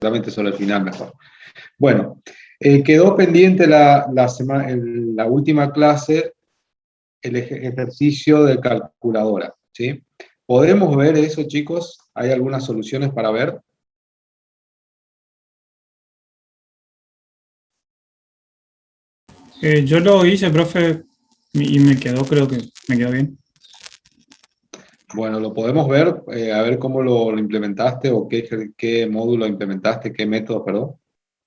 seguramente sobre el final mejor. Bueno, quedó pendiente la última clase el ejercicio de calculadora, ¿sí? ¿Podemos ver eso, chicos? ¿Hay algunas soluciones para ver? Yo lo hice, profe, y me quedó, creo que me quedó bien. Bueno, lo podemos ver, a ver cómo lo implementaste o qué módulo implementaste, qué método, perdón.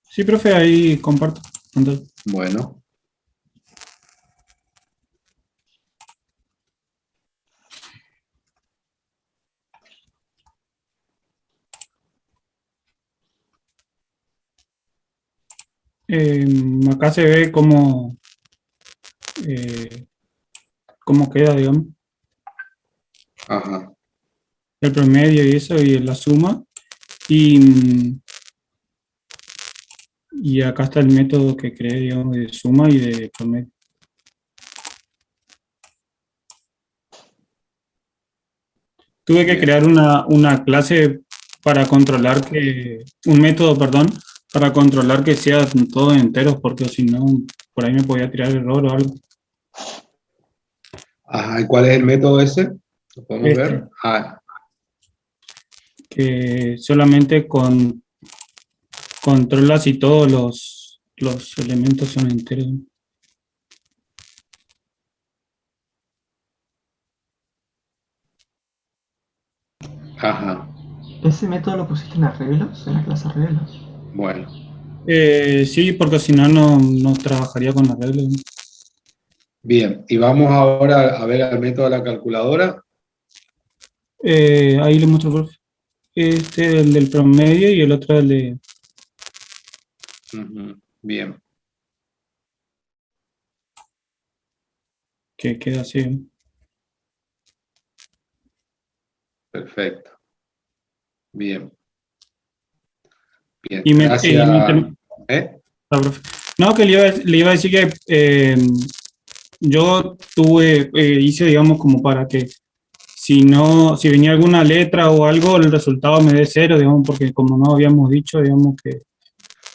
Sí, profe, ahí comparto pantalla. Bueno, Eh, Acá se ve eh, cómo queda, digamos, ajá, el promedio y eso, y la suma. Y, y acá está el método que creé, digamos, de suma y de promedio. Tuve que bien. crear una clase para controlar un método, perdón, para controlar que sean todos enteros, porque si no, por ahí me podía tirar error o algo. Ajá, ¿y cuál es el método ese? ¿Lo podemos ver? Este, Ah, que solamente controla si todos los elementos son enteros. ajá, ¿Ese método lo pusiste en arreglos, en la clase arreglos? bueno, Sí, porque si no, no trabajaría con las reglas. bien. Y vamos ahora a ver el método de la calculadora. Ahí le muestro, profe. Este, el del promedio y el otro el de Ujú, bien, que queda así. perfecto. Bien, bien. Y Gracias. también, ¿Eh? ah, profe. No, que le iba a decir que yo hice, digamos, como para que si venía alguna letra o algo, el resultado me dé cero, digamos, porque como no habíamos dicho, digamos que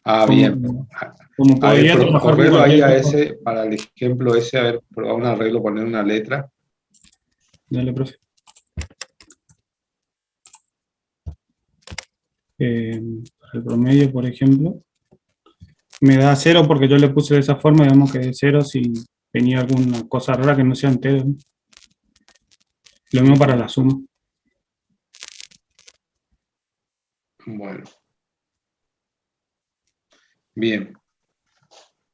Ah, bien. como, como A ver, podía trabajar con correrlo ahí cualquier a cosa. ese, para el ejemplo ese, a ver, probar un arreglo, poner una letra. Dale, profe. Para el promedio, por ejemplo, me da cero porque yo le puse de esa forma, digamos que de cero si venía alguna cosa rara que no sea entero, ¿no? Lo mismo para Ujú, la suma. bueno, bien.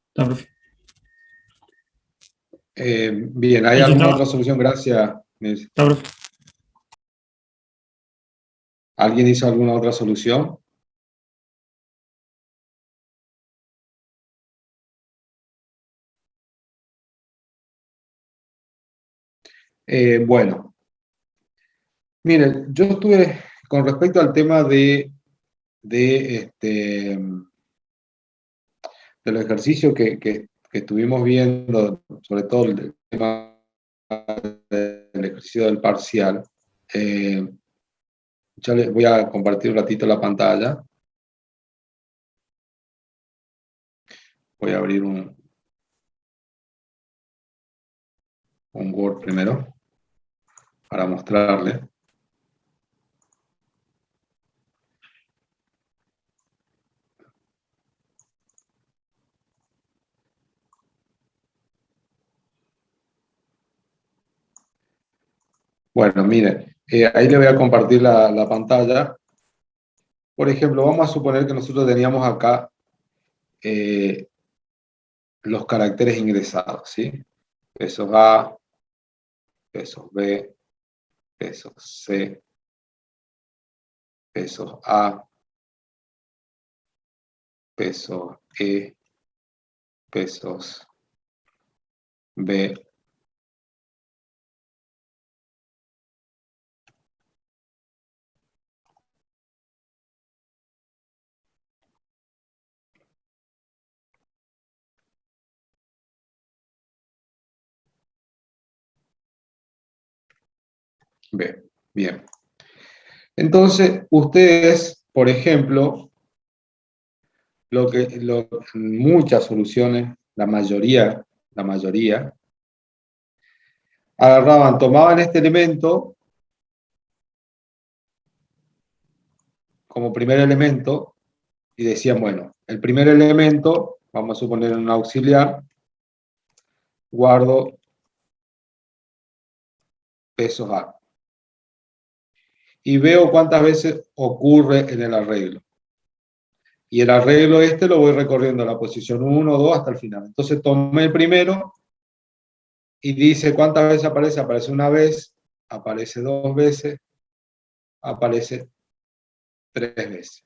Está, profe. Bien, ¿hay Y si alguna otra estaba, solución? Gracias, Nils. está, profe. ¿Alguien hizo alguna otra solución? Bueno, miren, yo estuve con respecto al tema de del ejercicio que estuvimos viendo, sobre todo el tema del ejercicio del parcial. eh, ya les voy a compartir un ratito la pantalla. Voy a abrir un Word primero para mostrarles. Bueno, miren, ahí le voy a compartir la pantalla. Por ejemplo, vamos a suponer que nosotros teníamos acá eh, los caracteres ingresados, ¿sí? Pesos A, pesos B, pesos C, pesos A, pesos E, pesos B. B. Bien. Entonces, ustedes, por ejemplo, muchas soluciones, la mayoría, agarraban, tomaban este elemento como primer elemento y decían, bueno, el primer elemento, vamos a suponer un auxiliar, guardo pesos A. Y veo cuántas veces ocurre en el arreglo. Y el arreglo este lo voy recorriendo la posición 1, 2 hasta el final. Entonces tomé el primero y dice cuántas veces aparece. Aparece una vez, aparece dos veces, aparece tres veces.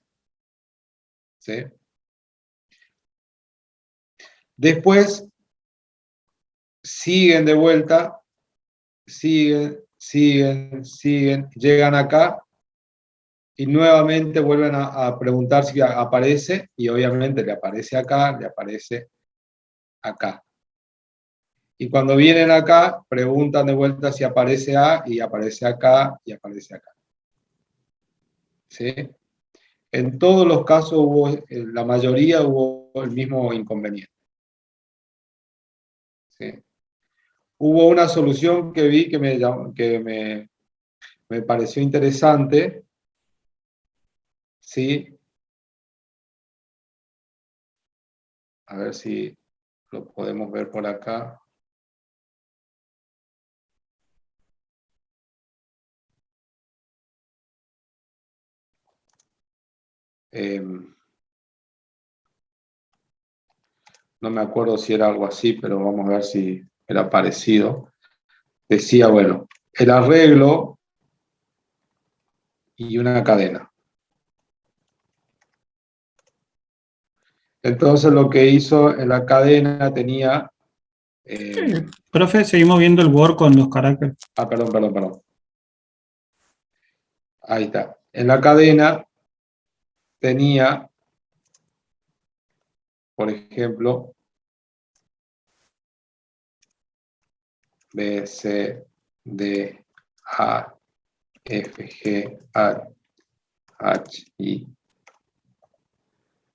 ¿Sí? Después siguen de vuelta, siguen, llegan acá y nuevamente vuelven a preguntar si aparece y obviamente le aparece acá, le aparece acá. Y cuando vienen acá, preguntan de vuelta si aparece A y aparece acá y aparece acá. ¿Sí? En todos los casos hubo, en la mayoría hubo el mismo inconveniente. ¿Sí? Hubo una solución que vi que me pareció interesante. ¿Sí? A ver si lo podemos ver por acá. No me acuerdo si era algo así, pero vamos a ver si era parecido. Decía, bueno, el arreglo y una cadena. Entonces lo que hizo en la cadena tenía... Profe, seguimos viendo el Word con los caracteres. Perdón. Ahí está. En la cadena tenía, por ejemplo, B, C, D, A, F, G, H, I.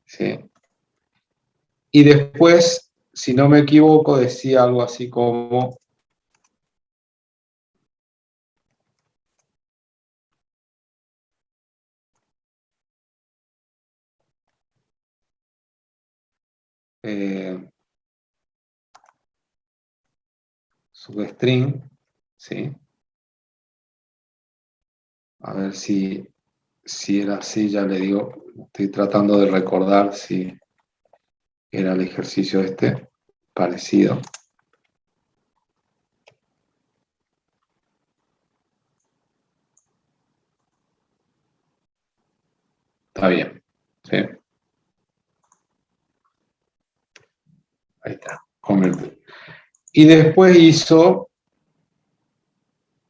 ¿Sí? Y después, si no me equivoco, decía algo así como substring, ¿sí? A ver si era así, ya le digo, estoy tratando de recordar si era el ejercicio este parecido. Está bien, ¿sí? Ahí está, convierte. Y después hizo,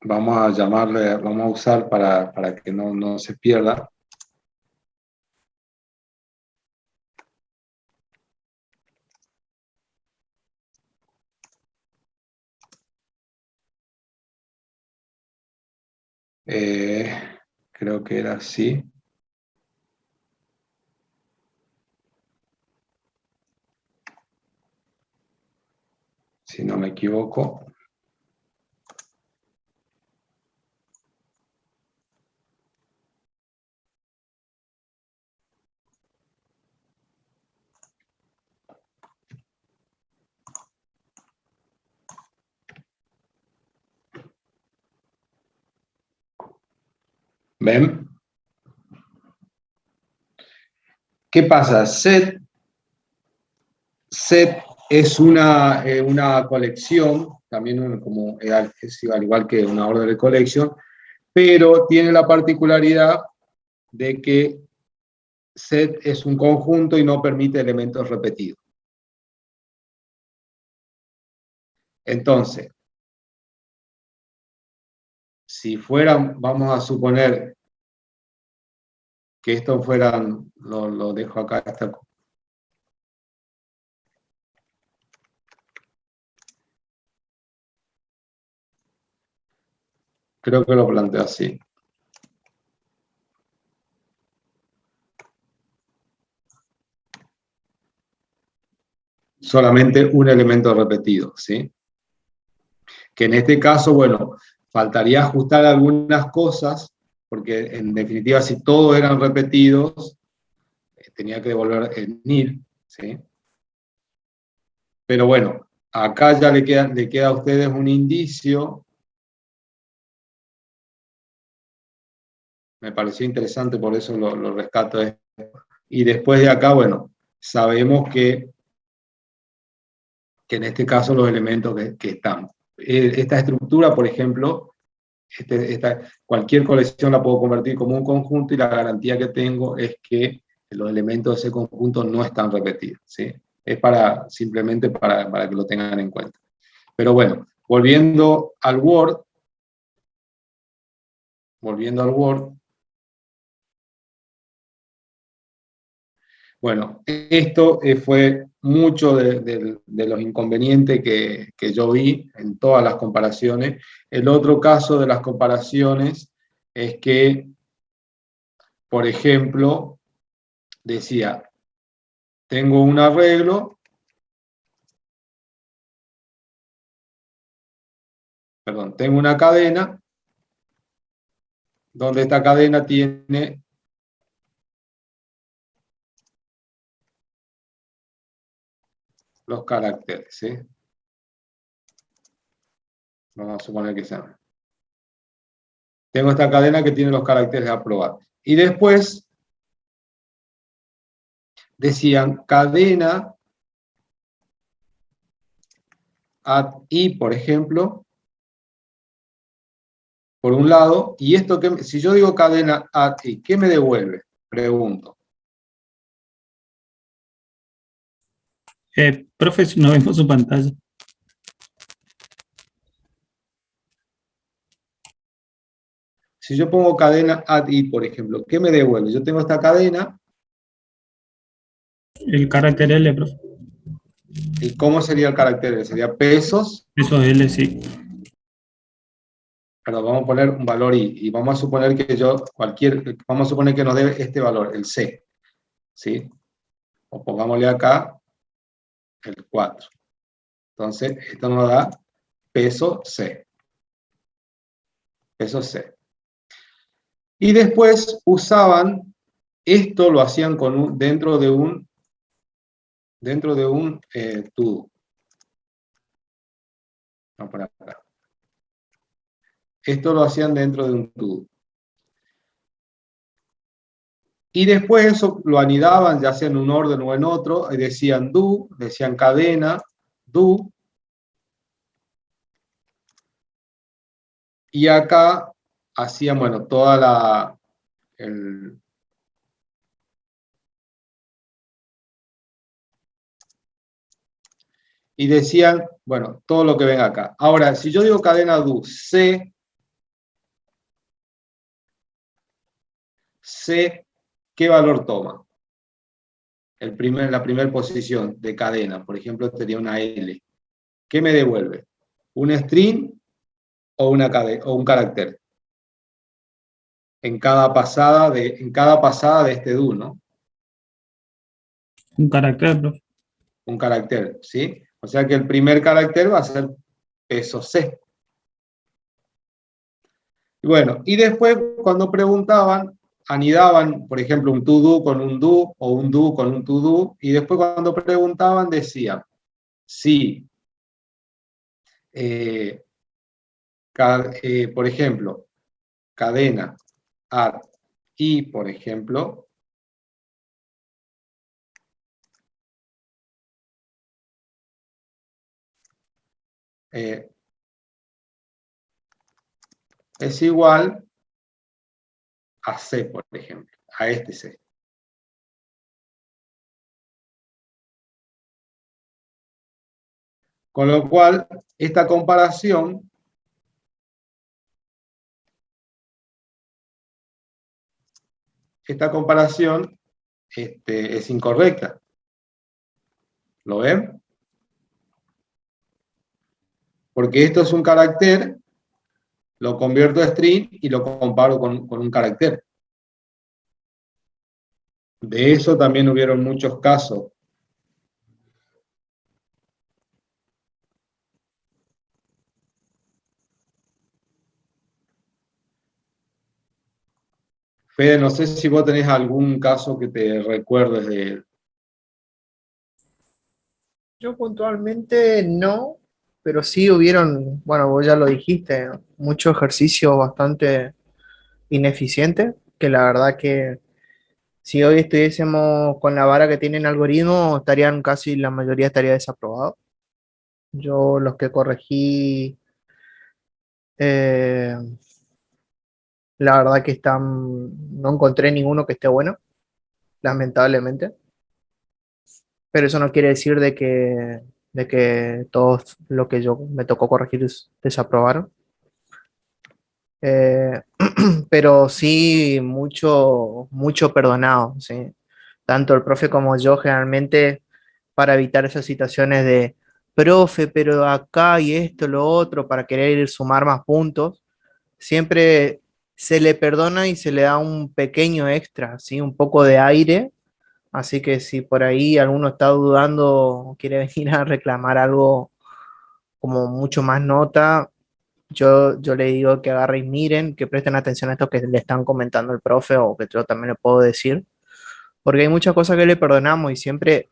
vamos a llamarle, vamos a usar para que no se pierda. Creo que era así. Si no me equivoco. ¿Ven? ¿Qué pasa? Set es una colección, también como es al igual que una orden de colección, pero tiene la particularidad de que set es un conjunto y no permite elementos repetidos. Entonces, si fueran, vamos a suponer que estos fueran, lo dejo acá, creo que lo planteo así. solamente un elemento repetido, ¿sí? Que en este caso, bueno, faltaría ajustar algunas cosas, porque en definitiva si todos eran repetidos, tenía que devolver el nil, ¿sí? Pero bueno, acá ya le queda a ustedes un indicio. Me pareció interesante, por eso lo rescato. Y después de acá, bueno, sabemos que en este caso los elementos que están. Esta estructura, por ejemplo, cualquier colección la puedo convertir como un conjunto y la garantía que tengo es que los elementos de ese conjunto no están repetidos, ¿sí? Es simplemente para que lo tengan en cuenta. Pero bueno, volviendo al Word, bueno, esto fue mucho de los inconvenientes que yo vi en todas las comparaciones. El otro caso de las comparaciones es que, por ejemplo, decía, tengo un arreglo, perdón, tengo una cadena, donde esta cadena tiene los caracteres, ¿sí? Vamos a suponer que sean. Tengo esta cadena que tiene los caracteres a probar. Y después decían cadena at i, por ejemplo, por un lado, y esto que, si yo digo cadena at i, ¿qué me devuelve? Pregunto. Profe, no vemos su pantalla. Si yo pongo cadena at i, por ejemplo, ¿qué me devuelve? Yo tengo esta cadena. El carácter L, profe. ¿Y cómo sería el carácter L? Sería pesos. Eso es L, sí. Pero vamos a poner un valor i, y vamos a suponer que vamos a suponer que nos debe este valor, el c, ¿sí? O pongámosle acá el 4. Entonces, esto nos da peso c. Peso c. Y después usaban, esto lo hacían dentro de un to-do. Vamos por acá. Esto lo hacían dentro de un to-do. Y después eso lo anidaban, ya sea en un orden o en otro, y decían do, decían cadena, do. Y acá hacían, bueno, toda y decían, bueno, todo lo que ven acá. Ahora, si yo digo cadena do, C, ¿qué valor toma? La primera posición de cadena, por ejemplo, sería una L. ¿Qué me devuelve? ¿Un string o un carácter? En cada pasada de este do, ¿no? Un carácter, profe. Un carácter, ¿sí? O sea que el primer carácter va a ser peso C. Y bueno, y después cuando preguntaban, anidaban, por ejemplo, un to-do con un do, o un do con un to-do, y después cuando preguntaban decían, si, por ejemplo, cadena at i, por ejemplo, es igual a C, por ejemplo, a este C. Con lo cual, esta comparación es incorrecta. ¿Lo ven? Porque esto es un carácter, lo convierto a string y lo comparo con un carácter. De eso también hubieron muchos casos Fede, no sé si vos tenés algún caso que te recuerdes de... Yo puntualmente no, pero sí hubieron, bueno, vos ya lo dijiste, mucho ejercicio bastante ineficiente, que la verdad que si hoy estuviésemos con la vara que tienen algoritmo, estarían casi la mayoría estaría desaprobado. Yo los que corregí, eh, la verdad que no encontré ninguno que esté bueno, lamentablemente. Pero eso no quiere decir de que todos lo que yo me tocó corregir desaprobaron. Eh, pero sí mucho, mucho perdonado, ¿sí? Tanto el profe como yo generalmente para evitar esas situaciones de, profe, pero acá y esto, lo otro, para querer sumar más puntos, siempre se le perdona y se le da un pequeño extra, ¿sí? Un poco de aire. Así que si por ahí alguno está dudando o quiere venir a reclamar algo como mucho más nota, yo le digo que agarren y miren, que presten atención a esto que le están comentando el profe o que yo también le puedo decir, porque hay muchas cosas que le perdonamos y siempre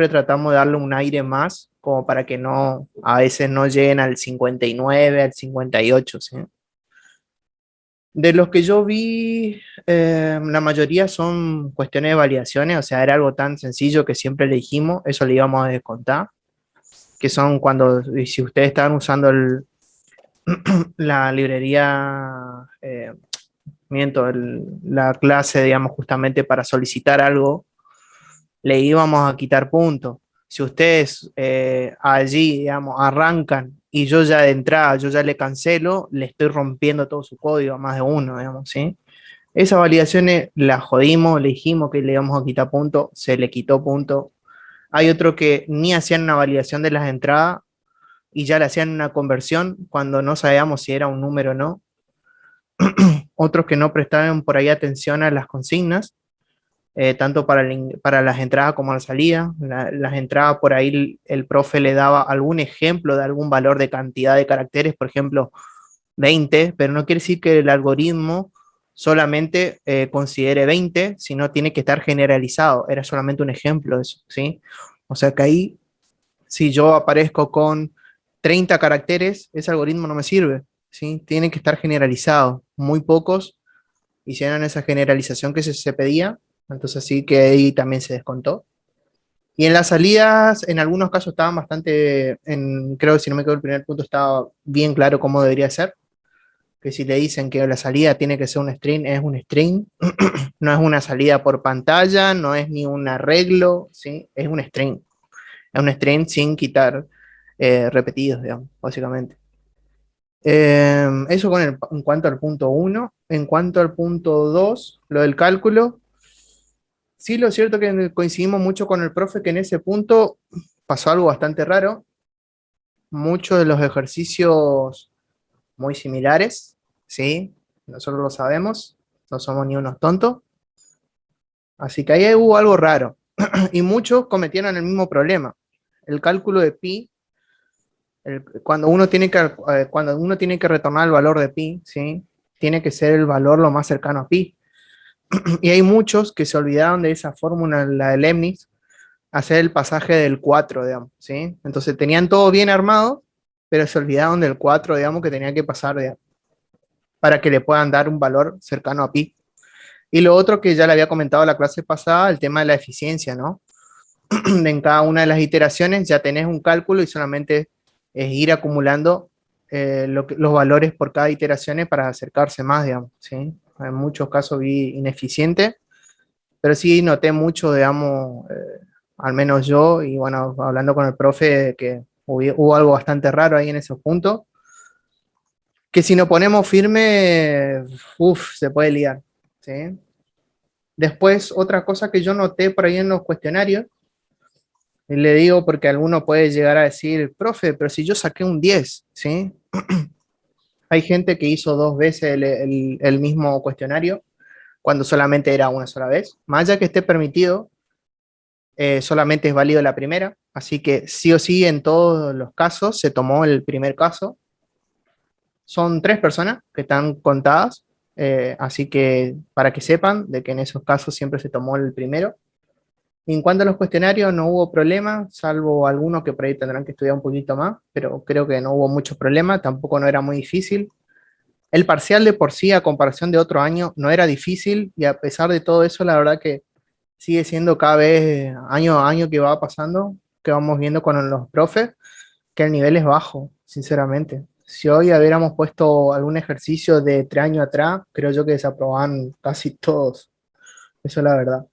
tratamos de darle un aire más, como para que no, a veces no lleguen al 59, al 58, ¿sí? De los que yo vi, la mayoría son cuestiones de variaciones, o sea, era algo tan sencillo que siempre le dijimos, eso le íbamos a descontar, que son cuando, y si ustedes estaban usando la librería, la clase, digamos, justamente para solicitar algo, le íbamos a quitar puntos. Si ustedes allí, digamos, arrancan y yo ya de entrada, yo ya le cancelo, le estoy rompiendo todo su código a más de uno, digamos, ¿sí? Esas validaciones las jodimos, le dijimos que le íbamos a quitar puntos, se le quitó puntos. Hay otro que ni hacían una validación de las entradas y ya le hacían una conversión cuando no sabíamos si era un número o no. Otros que no prestaban por ahí atención a las consignas, tanto para las entradas como la salida. Las entradas por ahí el profe le daba algún ejemplo de algún valor de cantidad de caracteres, por ejemplo, 20, pero no quiere decir que el algoritmo solamente considere 20, sino tiene que estar generalizado. Era solamente un ejemplo de eso, ¿sí? O sea que ahí, si yo aparezco con 30 caracteres, ese algoritmo no me sirve, ¿sí? Tiene que estar generalizado. Muy pocos hicieron esa generalización que se pedía, entonces sí que ahí también se descontó. Y en las salidas, en algunos casos estaban bastante, creo que si no me quedo el primer punto, estaba bien claro cómo debería ser, que si le dicen que la salida tiene que ser un string, es un string, no es una salida por pantalla, no es ni un arreglo, ¿sí? Es un string sin quitar repetidos, digamos, básicamente. Eso en cuanto al punto uno. En cuanto al punto 2, lo del cálculo, sí, lo cierto que coincidimos mucho con el profe que en ese punto pasó algo bastante raro. Muchos de los ejercicios muy similares, ¿sí? Nosotros lo sabemos, no somos ni unos tontos. Así que ahí hubo algo raro. Y muchos cometieron el mismo problema. El cálculo de pi, cuando uno tiene que retornar el valor de pi, ¿sí? Tiene que ser el valor lo más cercano a pi. Y hay muchos que se olvidaron de esa fórmula, la de Leibniz, hacer el pasaje del 4, digamos, ¿sí? Entonces tenían todo bien armado, pero se olvidaron del 4, digamos, que tenía que pasar, digamos, para que le puedan dar un valor cercano a pi. Y lo otro que ya le había comentado la clase pasada, el tema de la eficiencia, ¿no? En cada una de las iteraciones ya tenés un cálculo y solamente es ir acumulando los valores por cada iteración para acercarse más, digamos, ¿sí? En muchos casos vi ineficiente, pero sí noté mucho, digamos, al menos yo, y bueno, hablando con el profe, que hubo algo bastante raro ahí en esos puntos, que si nos ponemos firme, uff, se puede liar, ¿sí? Después, otra cosa que yo noté por ahí en los cuestionarios, y le digo porque alguno puede llegar a decir, profe, pero si yo saqué un 10, ¿sí? Hay gente que hizo dos veces el mismo cuestionario cuando solamente era una sola vez. Más allá que esté permitido, solamente es válido la primera, así que sí o sí en todos los casos se tomó el primer caso. Son 3 personas que están contadas, Así que para que sepan de que en esos casos siempre se tomó el primero. En cuanto a los cuestionarios, no hubo problema, salvo algunos que por ahí tendrán que estudiar un poquito más, pero creo que no hubo mucho problema, tampoco no era muy difícil. El parcial de por sí, a comparación de otro año, no era difícil y a pesar de todo eso, la verdad que sigue siendo cada vez año a año que va pasando, que vamos viendo con los profes, que el nivel es bajo, sinceramente. Si hoy hubiéramos puesto algún ejercicio de 3 años atrás, creo yo que desaprobaban casi todos. Eso es la verdad.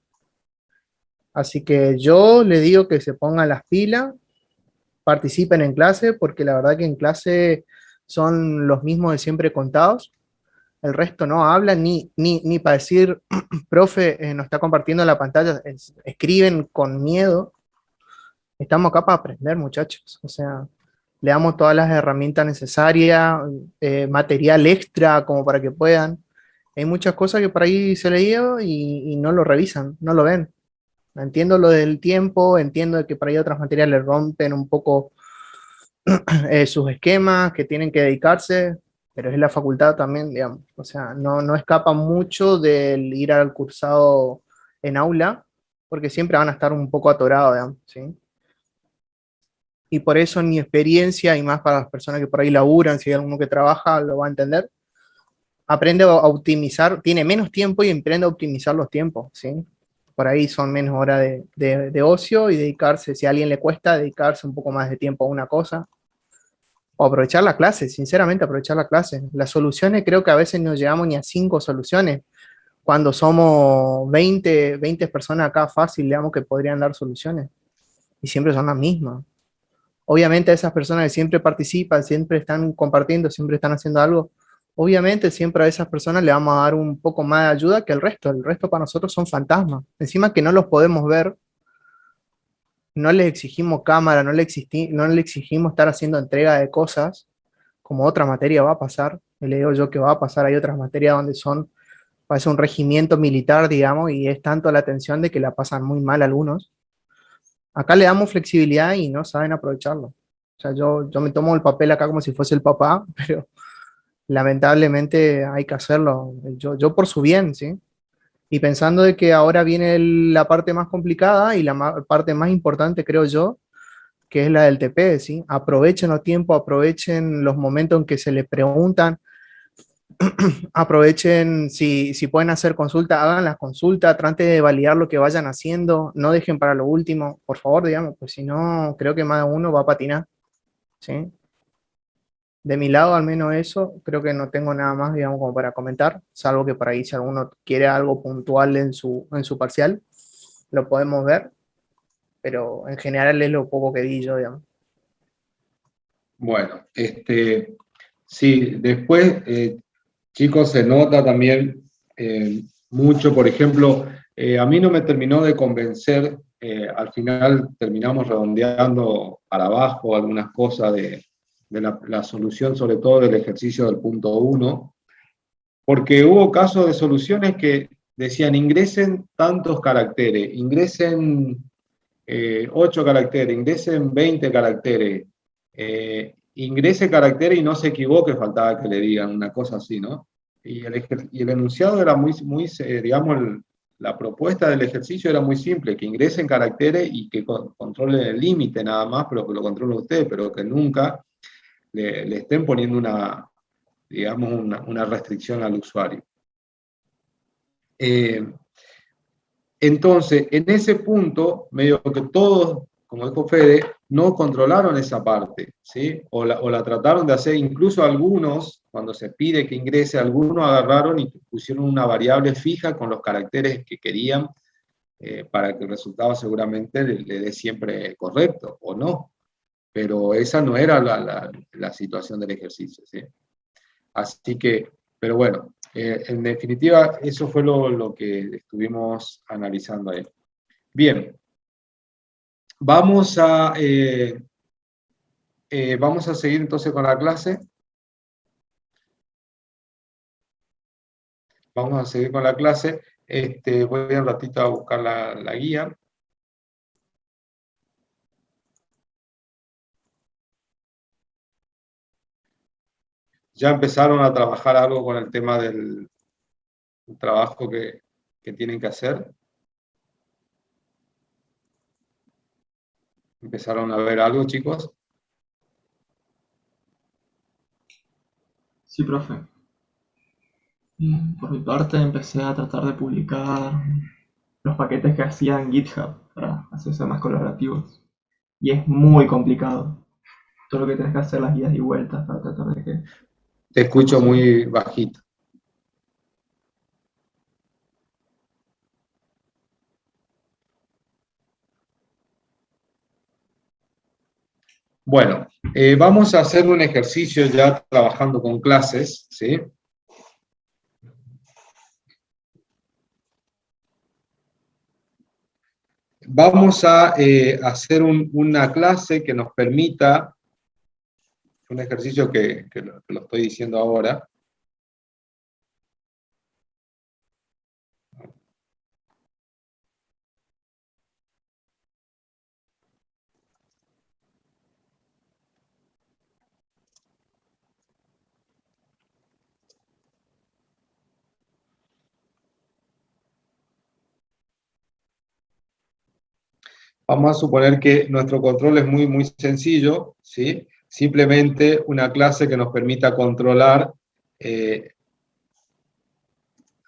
Así que yo le digo que se pongan las pilas, participen en clase, porque la verdad que en clase son los mismos de siempre contados. El resto no hablan ni para decir, profe, no está compartiendo la pantalla, escriben con miedo. Estamos acá para aprender, muchachos. O sea, le damos todas las herramientas necesarias, material extra como para que puedan. Hay muchas cosas que por ahí se leído y no lo revisan, no lo ven. Entiendo lo del tiempo, entiendo de que por ahí otras materias le rompen un poco sus esquemas, que tienen que dedicarse, pero es la facultad también, digamos. O sea, no escapa mucho del ir al cursado en aula, porque siempre van a estar un poco atorados, digamos, ¿sí? Y por eso en mi experiencia, y más para las personas que por ahí laburan, si hay alguno que trabaja, lo va a entender, aprende a optimizar, tiene menos tiempo y aprende a optimizar los tiempos, ¿sí? Por ahí son menos horas de ocio y dedicarse, si a alguien le cuesta, dedicarse un poco más de tiempo a una cosa, o aprovechar la clase, sinceramente aprovechar la clase. Las soluciones creo que a veces no llegamos ni a 5 soluciones, cuando somos 20 personas acá fácil, digamos, que podrían dar soluciones, y siempre son las mismas. Obviamente a esas personas que siempre participan, siempre están compartiendo, siempre están haciendo algo, obviamente siempre a esas personas le vamos a dar un poco más de ayuda que el resto para nosotros son fantasmas, encima que no los podemos ver, no les exigimos cámara, no le exigimos estar haciendo entrega de cosas, como otra materia va a pasar, y le digo yo que va a pasar, hay otras materias donde son, parece un regimiento militar, digamos, y es tanto la atención de que la pasan muy mal algunos. Acá le damos flexibilidad y no saben aprovecharlo. O sea, yo me tomo el papel acá como si fuese el papá, pero lamentablemente hay que hacerlo, yo por su bien, ¿sí? Y pensando de que ahora viene la parte más complicada y la parte más importante, creo yo, que es la del TP, ¿sí? Aprovechen los tiempos, aprovechen los momentos en que se les preguntan, aprovechen, si pueden hacer consulta, hagan las consultas, traten de validar lo que vayan haciendo, no dejen para lo último, por favor, digamos, pues si no, creo que más de uno va a patinar, ¿sí? De mi lado, al menos eso, creo que no tengo nada más, digamos, como para comentar, salvo que por ahí si alguno quiere algo puntual en su parcial, lo podemos ver, pero en general es lo poco que di yo, digamos. Bueno, sí, después, chicos, se nota también mucho, por ejemplo, a mí no me terminó de convencer, al final terminamos redondeando para abajo algunas cosas de la solución, sobre todo del ejercicio del punto 1, porque hubo casos de soluciones que decían ingresen tantos caracteres, ingresen 8 caracteres, ingresen 20 caracteres, ingrese caracteres y no se equivoque, faltaba que le digan una cosa así, ¿no? Y el enunciado era muy digamos, la propuesta del ejercicio era muy simple, que ingresen caracteres y que controlen el límite nada más, pero que lo controlen ustedes, pero que nunca le estén poniendo digamos, una restricción al usuario. Entonces, en ese punto, medio que todos, como dijo Fede, no controlaron esa parte, ¿sí? O la trataron de hacer, incluso algunos, cuando se pide que ingrese, algunos agarraron y pusieron una variable fija con los caracteres que querían para que el resultado seguramente le dé siempre correcto, o no. Pero esa no era la situación del ejercicio, ¿sí? Así que, pero bueno, en definitiva, eso fue lo que estuvimos analizando ahí. Bien, vamos vamos a seguir entonces con la clase. Vamos a seguir con la clase. Voy un ratito a buscar la guía. Ya empezaron a trabajar algo con el tema del un trabajo que tienen que hacer. ¿Empezaron a ver algo, chicos? Sí, profe. Por mi parte empecé a tratar de publicar los paquetes que hacía en GitHub para hacerse más colaborativos. Y es muy complicado. Todo lo que tienes que hacer, las idas y vueltas para tratar de que... Te escucho muy bajito. Bueno, vamos a hacer un ejercicio ya trabajando con clases, ¿sí? Vamos a hacer una clase que nos permita, un ejercicio que lo estoy diciendo ahora. Vamos a suponer que nuestro control es muy sencillo, ¿sí? Simplemente una clase que nos permita controlar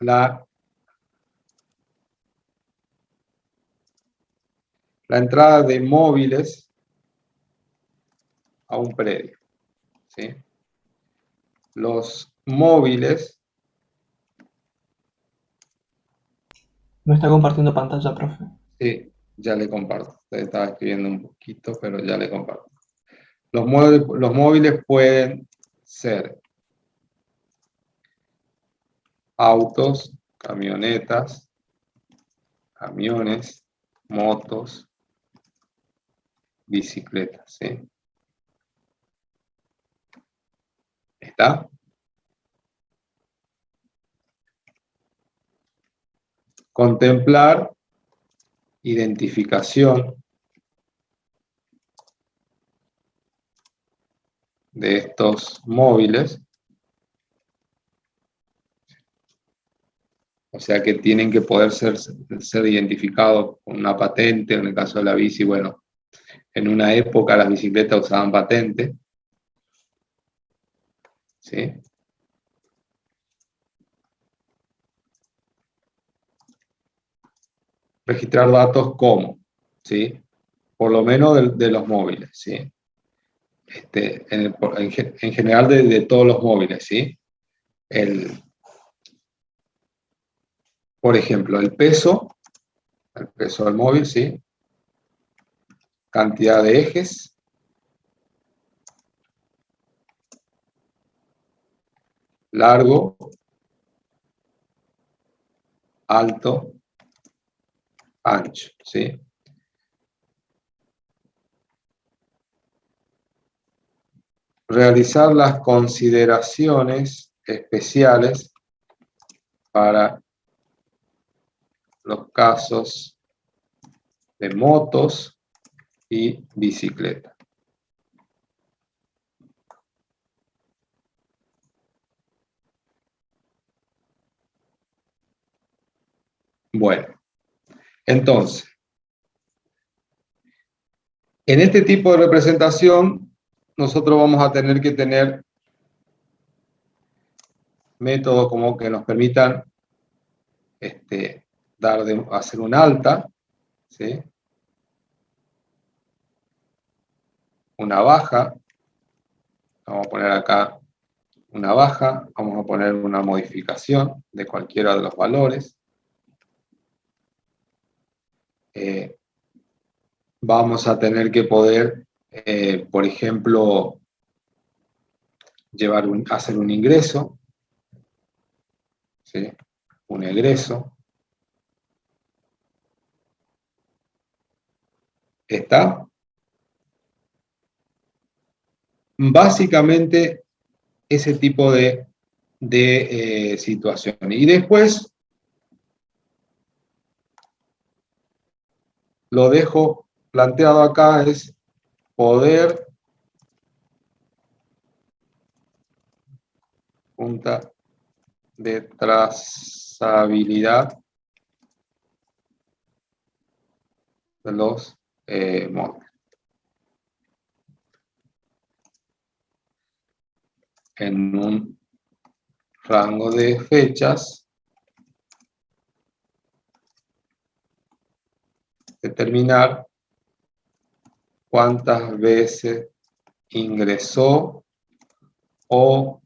la entrada de móviles a un predio, ¿sí? Los móviles, No está compartiendo pantalla, profe. sí, ya le comparto. Estaba escribiendo un poquito, pero ya le comparto. Los móviles pueden ser autos, camionetas, camiones, motos, bicicletas, ¿sí? ¿Está? Contemplar identificación de estos móviles, o sea que tienen que poder ser identificados con una patente. En el caso de la bici, bueno, en una época las bicicletas usaban patente, ¿sí? Registrar datos como, ¿sí? Por lo menos de los móviles, ¿sí? En general de todos los móviles, ¿sí? Por ejemplo, el peso del móvil, ¿sí? Cantidad de ejes, largo, alto, ancho, ¿sí? Realizar las consideraciones especiales para los casos de motos y bicicleta. Bueno, entonces, en este tipo de representación, nosotros vamos a tener que tener métodos como que nos permitan hacer un alta, ¿sí? Una baja, vamos a poner acá una baja, vamos a poner una modificación de cualquiera de los valores. Vamos a tener que poder, por ejemplo, hacer un ingreso, ¿sí? Un egreso. ¿Está? Básicamente ese tipo de situación. Y después lo dejo planteado acá, es poder punta de trazabilidad. usabilidad de los móviles. En un rango de fechas, determinar cuántas veces ingresó o,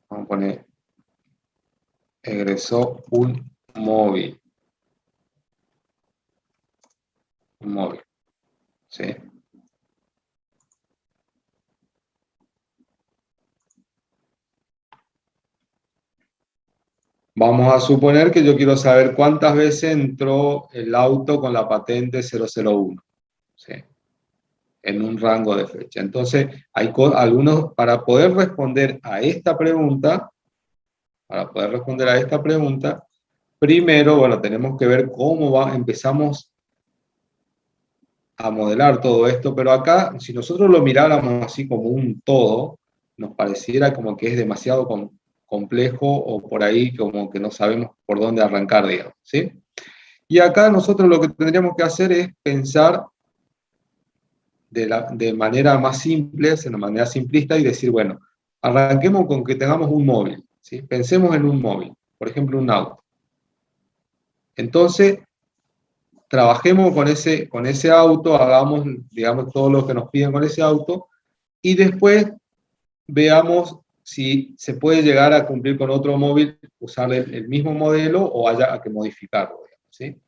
vamos a poner, egresó un móvil. Un móvil, ¿sí? Vamos a suponer que yo quiero saber cuántas veces entró el auto con la patente 001, ¿sí? En un rango de fecha. Entonces, hay algunos, para poder responder a esta pregunta, primero, bueno, tenemos que ver cómo empezamos a modelar todo esto, pero acá, si nosotros lo miráramos así como un todo, nos pareciera como que es demasiado complejo o por ahí como que no sabemos por dónde arrancar, digamos, ¿sí? Y acá nosotros lo que tendríamos que hacer es pensar de manera más simple, de manera simplista y decir, bueno, arranquemos con que tengamos un móvil, ¿sí? Pensemos en un móvil, por ejemplo, un auto. Entonces, trabajemos con ese auto, hagamos, digamos, todo lo que nos piden con ese auto y después veamos si se puede llegar a cumplir con otro móvil, usar el mismo modelo o haya que modificarlo, ¿sí?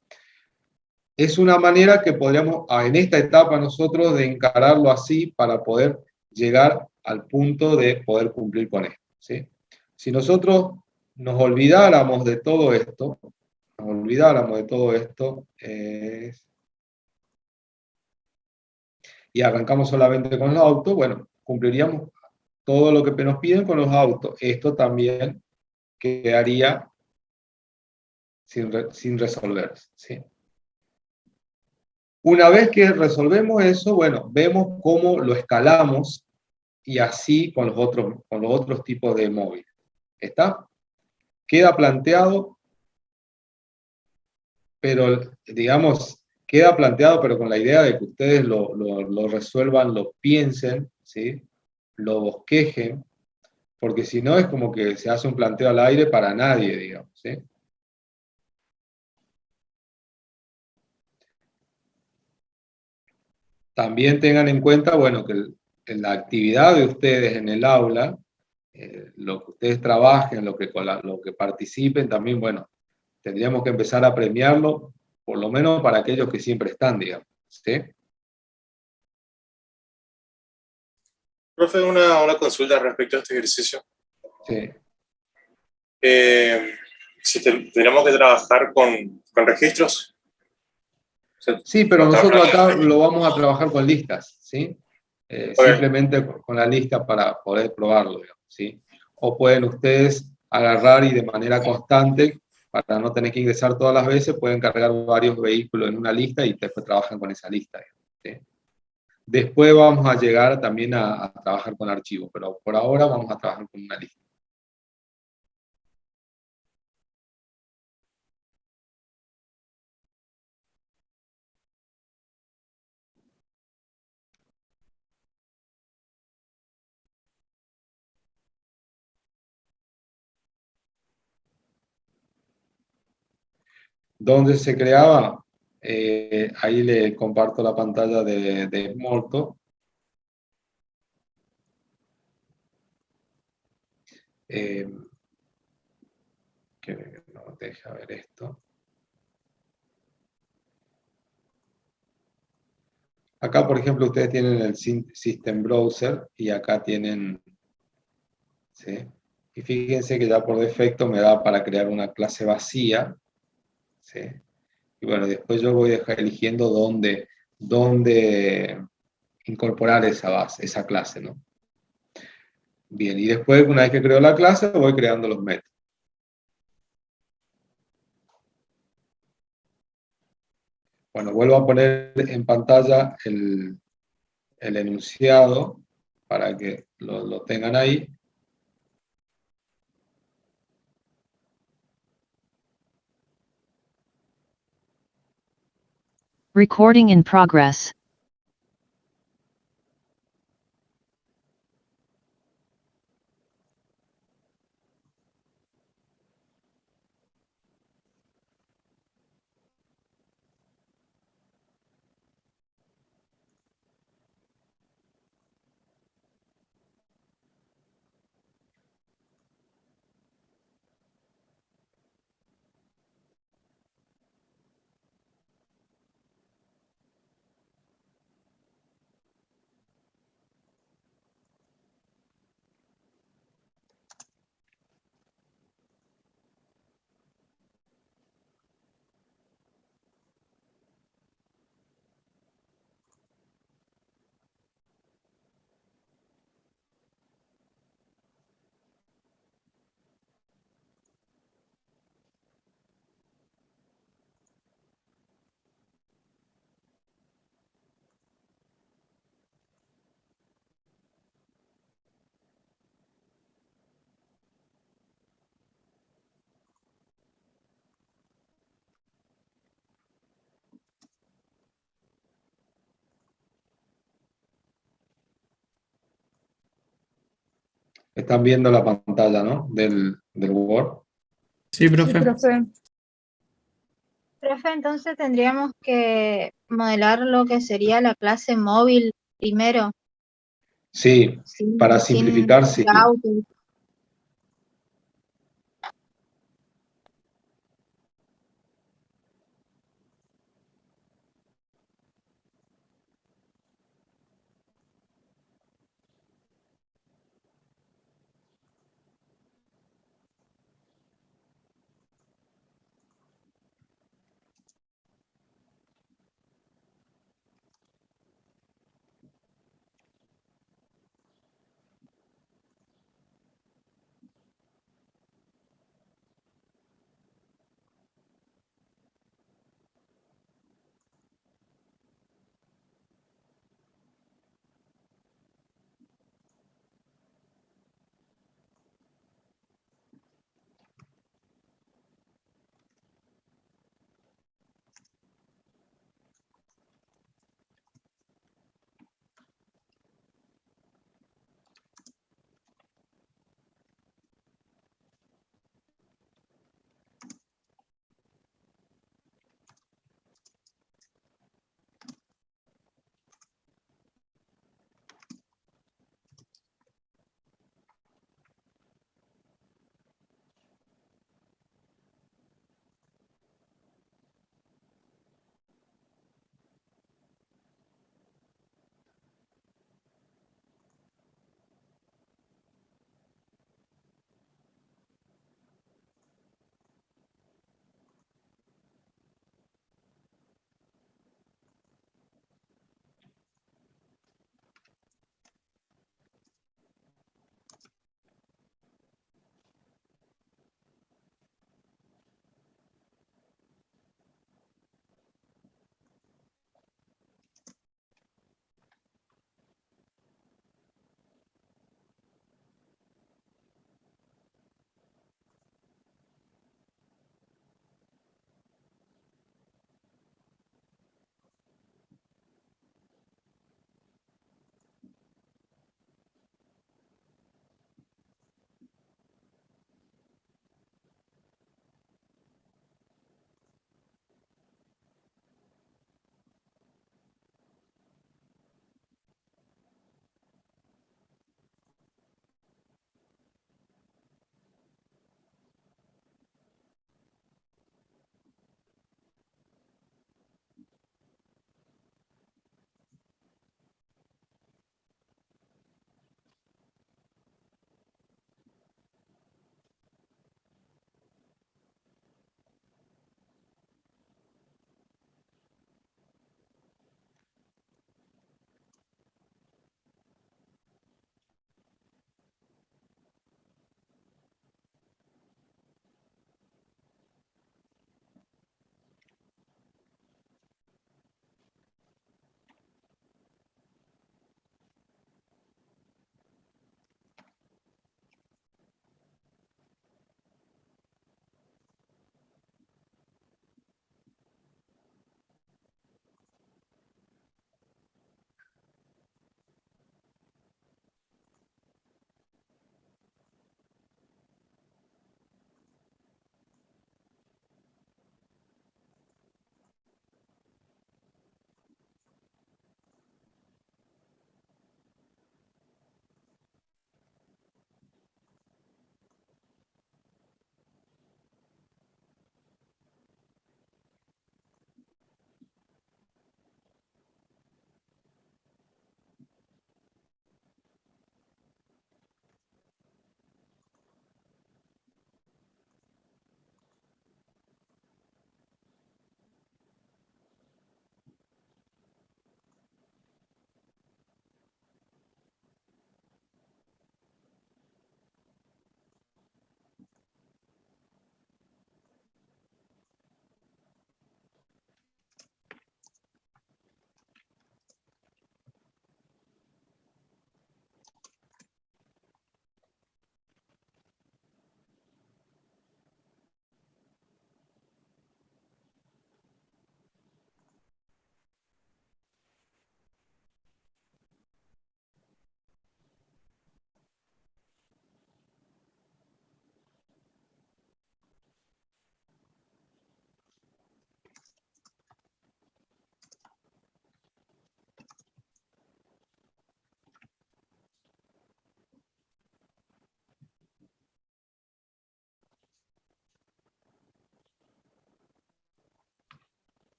Es una manera que podríamos, en esta etapa nosotros, de encararlo así para poder llegar al punto de poder cumplir con esto, ¿sí? Si nosotros nos olvidáramos de todo esto, y arrancamos solamente con los autos, bueno, cumpliríamos todo lo que nos piden con los autos. Esto también quedaría sin resolver, ¿sí? Una vez que resolvemos eso, bueno, vemos cómo lo escalamos y así con los otros tipos de móviles. ¿Está? Queda planteado, pero digamos, queda planteado, pero con la idea de que ustedes lo resuelvan, lo piensen, ¿sí? Lo bosquejen, porque si no es como que se hace un planteo al aire para nadie, digamos, ¿sí? También tengan en cuenta, bueno, que en la actividad de ustedes en el aula, lo que ustedes trabajen, lo que participen, también, bueno, tendríamos que empezar a premiarlo, por lo menos para aquellos que siempre están, digamos, ¿sí? Profe, una consulta respecto a este ejercicio. Sí. Si tendríamos que trabajar con registros. Sí, pero nosotros acá lo vamos a trabajar con listas, ¿sí? Simplemente con la lista para poder probarlo, digamos, ¿sí? O pueden ustedes agarrar y de manera constante, para no tener que ingresar todas las veces, pueden cargar varios vehículos en una lista y después trabajan con esa lista, digamos, ¿sí? Después vamos a llegar también a trabajar con archivos, pero por ahora vamos a trabajar con una lista. ¿Dónde se creaba? Ahí le comparto la pantalla de Molto. Que no deja ver esto. Acá, por ejemplo, ustedes tienen el System Browser y acá tienen, ¿sí? Y fíjense que ya por defecto me da para crear una clase vacía, ¿sí? Y bueno, después yo voy eligiendo dónde incorporar esa clase, ¿no? Bien, y después, una vez que creo la clase, voy creando los métodos. Bueno, vuelvo a poner en pantalla el enunciado para que lo tengan ahí. Recording in progress. Están viendo la pantalla, ¿no? Del Word. Sí, Sí, profe. profe. Profe, entonces tendríamos que modelar lo que sería la clase móvil primero, Sí, para sin simplificar, sí. autos.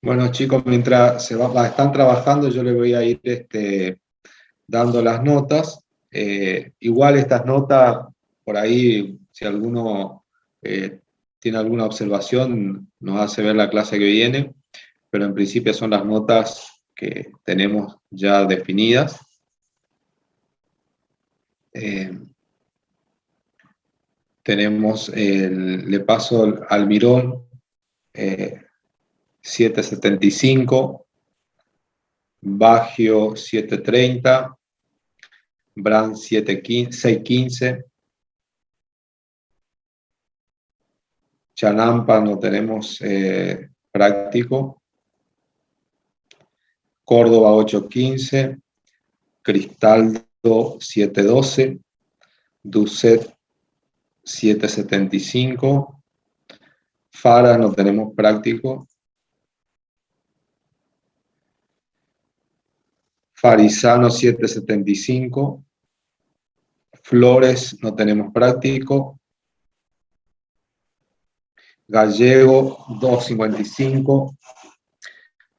Bueno, chicos, mientras están trabajando, yo les voy a ir dando las notas. Igual estas notas, por ahí, si alguno tiene alguna observación, nos hace ver la clase que viene, pero en principio son las notas que tenemos ya definidas. Tenemos, le paso al Mirón 775, Baggio 730, Brand 615, Chanampa no tenemos práctico, Córdoba 815, Cristaldo 712, Ducet 775, Fara no tenemos práctico, Farisano 775, Flores no tenemos práctico, Gallego 255,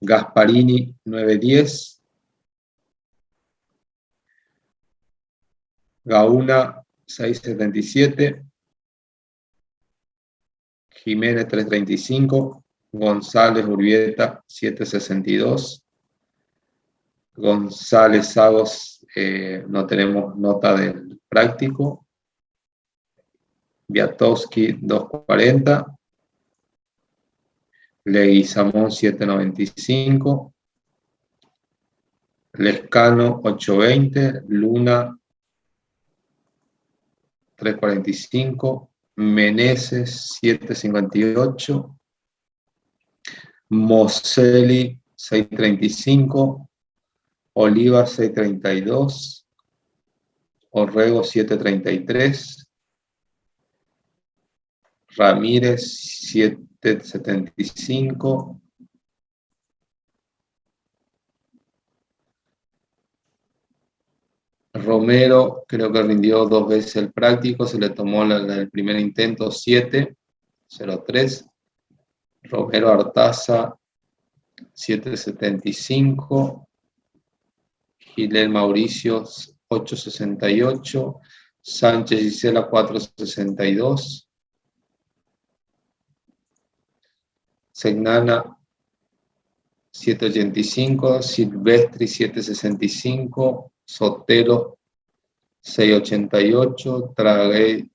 Gasparini 910, Gauna 677, Jiménez 335, González Urbieta 762, González Sagos no tenemos nota del práctico, Biatowski 240, Leguizamón 795, Lescano 820, Luna 345, Meneses 758, Moselli 635, Oliva 632, Orrego 733, Ramírez 775, Romero creo que rindió 2 veces el práctico, se le tomó el primer intento 703, Romero Artaza 775, Gilel Mauricio 868, Sánchez Gisela 462, Segnana 785, Silvestri 765, Sotelo 688, Traguiay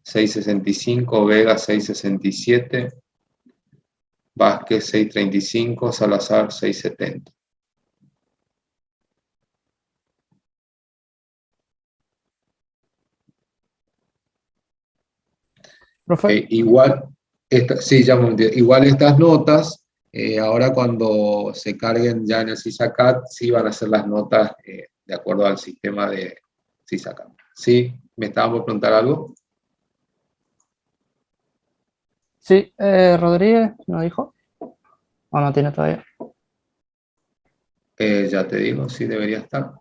665, Vega 667, Vázquez 635, Salazar 670. Profe, Igual, sí, igual estas notas, ahora cuando se carguen ya en el SISACAT, sí van a ser las notas de acuerdo al sistema de SISACAT. ¿Sí? ¿Me estaban por preguntar algo? sí, Rodríguez, ¿no dijo? ¿O no tiene todavía? Ya te digo, sí debería estar.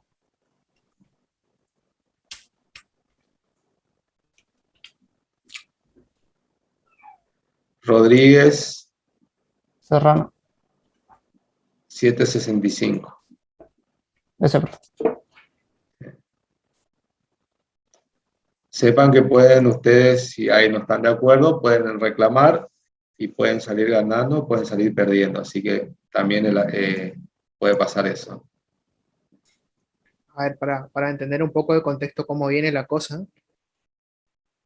Rodríguez, Serrano, 765. ese, profe. Sepan que pueden ustedes, si ahí no están de acuerdo, pueden reclamar y pueden salir ganando, pueden salir perdiendo. Así que también puede pasar eso. A ver, para entender un poco de contexto cómo viene la cosa,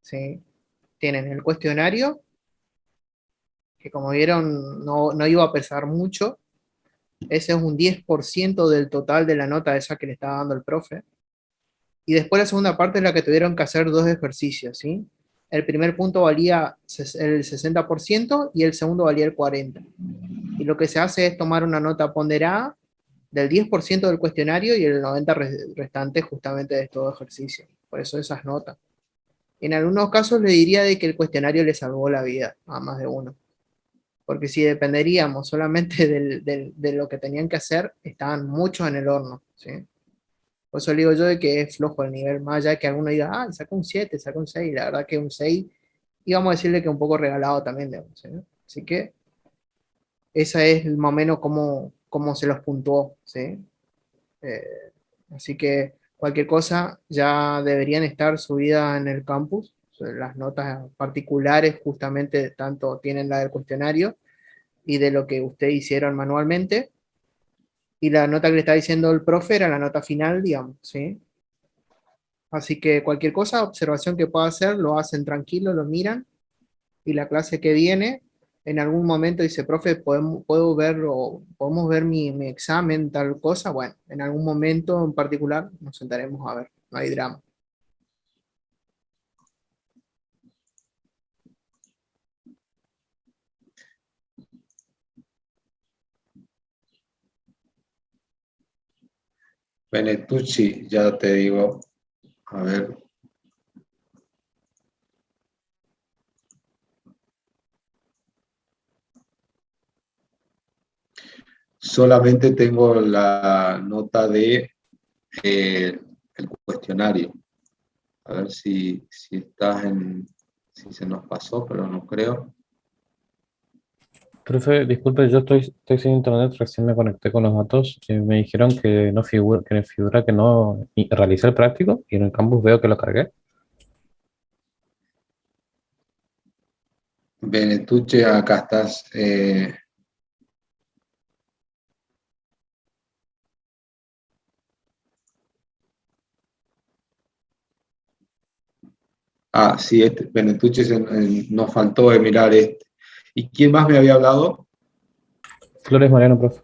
¿sí? Tienen el cuestionario, que como vieron no iba a pesar mucho. Ese es un 10% del total de la nota esa que le estaba dando el profe. Y después la segunda parte es la que tuvieron que hacer 2 ejercicios, ¿sí? El primer punto valía el 60% y el segundo valía el 40%. Y lo que se hace es tomar una nota ponderada del 10% del cuestionario y el 90% restante justamente de estos ejercicios. Por eso esas notas. En algunos casos le diría de que el cuestionario le salvó la vida a más de uno. Porque si dependeríamos solamente de lo que tenían que hacer, estaban muchos en el horno, ¿sí? Por eso le digo yo de que es flojo el nivel, más allá de que alguno diga, ah, sacó un 7, sacó un 6, la verdad que un 6, y vamos a decirle que un poco regalado también de 11, ¿no? Así que esa es más o menos cómo se los puntuó, ¿sí? Eh, Así que cualquier cosa ya deberían estar subidas en el campus. Las notas particulares justamente tanto tienen la del cuestionario y de lo que ustedes hicieron manualmente. Y la nota que le está diciendo el profe era la nota final, digamos, ¿sí? Así que cualquier cosa, observación que pueda hacer, lo hacen tranquilo, lo miran. Y la clase que viene, en algún momento dice, profe, puedo ver o podemos ver mi examen, tal cosa. Bueno, en algún momento en particular nos sentaremos a ver, no hay drama. Benetucci, ya te digo, a ver. Solamente tengo la nota de el cuestionario. A ver si estás si se nos pasó, pero no creo. Profe, disculpe, yo estoy sin internet, recién me conecté con los datos y me dijeron que no figura, que no realicé el práctico y en el campus veo que lo cargué. Benetucci, acá estás. Sí, Benetucci nos faltó de mirar este. ¿Y quién más me había hablado? Flores Mariano, profe.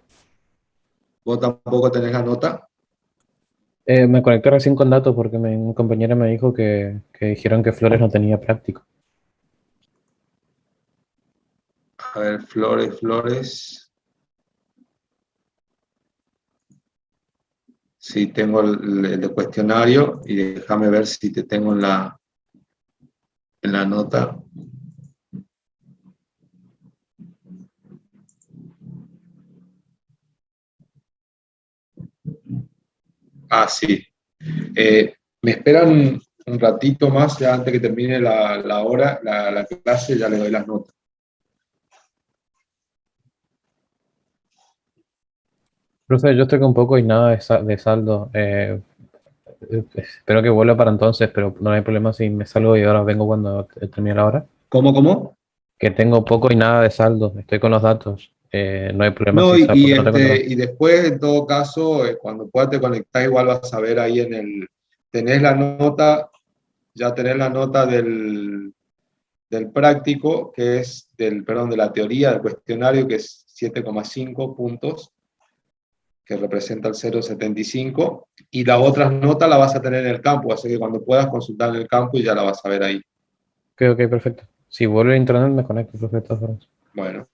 ¿Vos tampoco tenés la nota? Me conecté recién con datos porque mi compañera me dijo que dijeron que Flores no tenía práctico. A ver, Flores. Sí, tengo el cuestionario y déjame ver si te tengo en la nota. Sí. Me esperan un ratito más, ya antes que termine la hora, la clase, ya le doy las notas. Profe, yo estoy con poco y nada de saldo. Espero que vuelva para entonces, pero no hay problema si me salgo y ahora vengo cuando termine la hora. ¿Cómo? Que tengo poco y nada de saldo, estoy con los datos. No hay problema No, si salgo porque no tengo nada. y después, en todo caso, cuando puedas te conectar, igual vas a ver ahí tenés la nota, ya tenés la nota del práctico, que es perdón, de la teoría del cuestionario, que es 7,5 puntos, que representa el 0,75, y las otras notas las vas a tener en el campo, así que cuando puedas consultar en el campo y ya la vas a ver ahí. Ok, perfecto. Si vuelve a internet me conecto, profe, de todas formas. Bueno.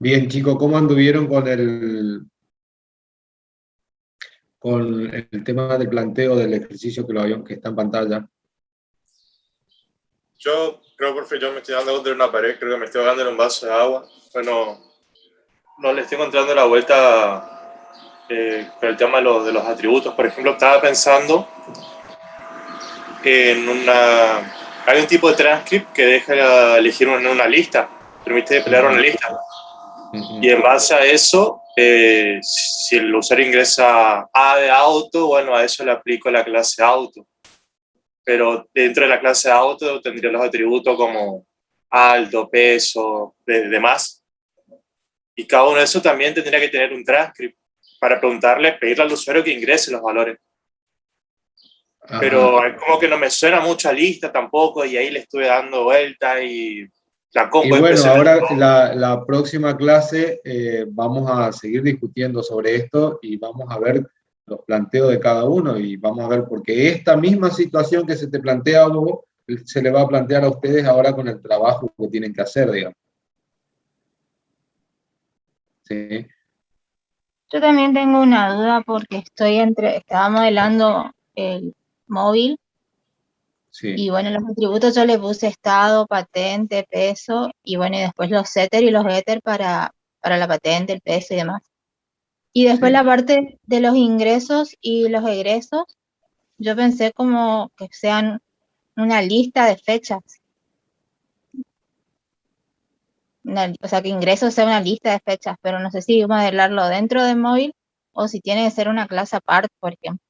Bien, chicos, ¿cómo anduvieron con el tema del planteo del ejercicio que está en pantalla? Yo creo, profe, yo me estoy dando contra una pared, creo que me estoy ahogando en un vaso de agua. Bueno, no le estoy encontrando la vuelta con el tema de los atributos. Por ejemplo, estaba pensando en una... Hay un tipo de transcript que deja elegir una lista, permite pelear una lista. Y en base a eso, si el usuario ingresa A de auto, bueno, a eso le aplico la clase auto. Pero dentro de la clase auto tendría los atributos como alto, peso, demás. Y cada uno de esos también tendría que tener un transcript para pedirle al usuario que ingrese los valores. Ajá. Pero es como que no me suena mucha lista tampoco, y ahí le estuve dando vuelta y la compu Y bueno, es ahora la próxima clase vamos a seguir discutiendo sobre esto y vamos a ver los planteos de cada uno y vamos a ver, porque esta misma situación que se te plantea a vos, se le va a plantear a ustedes ahora con el trabajo que tienen que hacer, digamos. ¿Sí? Yo también tengo una duda porque estaba modelando el móvil Sí. y bueno, los atributos yo le puse estado, patente, peso y bueno, y después los setter y los getter para la patente, el peso y demás. Y después Sí. la parte de los ingresos y los egresos, yo pensé como que sean una lista de fechas. O sea, que ingresos sea una lista de fechas, pero no sé si modelarlo dentro de móvil o si tiene que ser una clase aparte, por ejemplo.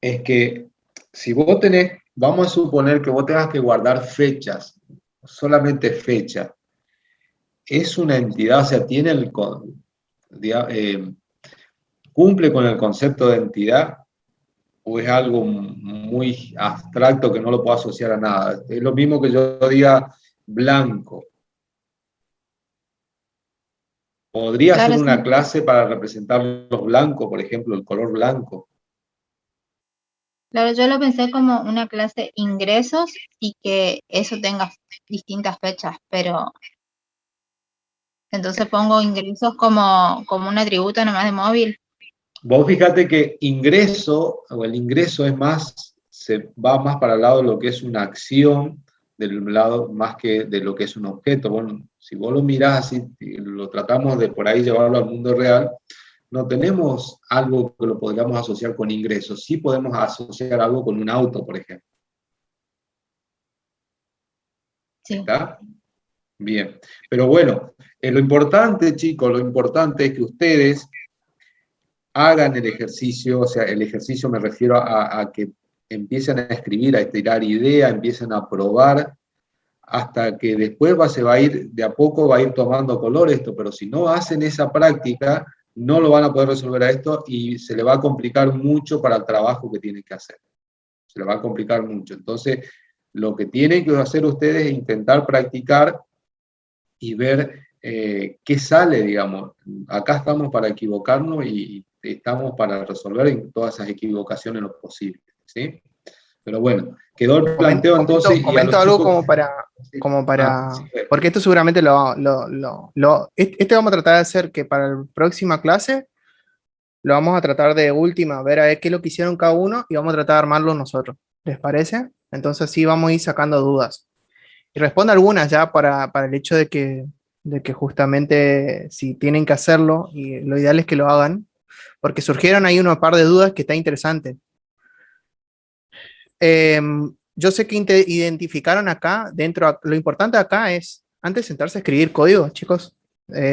Es que si vos tenés, vamos a suponer que vos tengas que guardar fechas, solamente fechas, es una entidad, o sea, cumple con el concepto de entidad, o es algo muy abstracto que no lo puedo asociar a nada. Es lo mismo que yo diga blanco. Podría ser Claro, una sí. clase para representar los blancos, por ejemplo, el color blanco. Claro, yo lo pensé como una clase ingresos y que eso tenga distintas fechas, pero entonces pongo ingresos como un atributo nomás de móvil. Vos fíjate que ingreso, o el ingreso es más, se va más para el lado de lo que es una acción, del lado más que de lo que es un objeto. Bueno, si vos lo mirás así, lo tratamos de por ahí llevarlo al mundo real, no tenemos algo que lo podríamos asociar con ingresos. Sí podemos asociar algo con un auto, por ejemplo. Sí. ¿Está? Bien. Pero bueno, lo importante, chicos, lo importante es que ustedes hagan el ejercicio, o sea, el ejercicio me refiero a que empiecen a escribir, a tirar ideas, empiecen a probar, hasta que después se va a ir, de a poco va a ir tomando color esto, pero si no hacen esa práctica, no lo van a poder resolver a esto y se le va a complicar mucho para el trabajo que tienen que hacer. Se le va a complicar mucho. Entonces, lo que tienen que hacer ustedes es intentar practicar y ver qué sale, digamos. Acá estamos para equivocarnos y estamos para resolver todas esas equivocaciones lo posible, ¿sí? Pero bueno, quedó el planteo entonces y a Comento los algo chicos... como para, sí, porque esto seguramente este vamos a tratar de hacer que para la próxima clase lo vamos a tratar de última, ver a ver qué es lo que hicieron cada uno y vamos a tratar de armarlo nosotros. ¿Les parece? Entonces sí vamos a ir sacando dudas. Y respondo algunas ya para el hecho de que justamente si tienen que hacerlo, y lo ideal es que lo hagan, porque surgieron ahí una par de dudas que está interesante. Yo sé que identificaron acá, lo importante acá es, antes de sentarse a escribir código, chicos,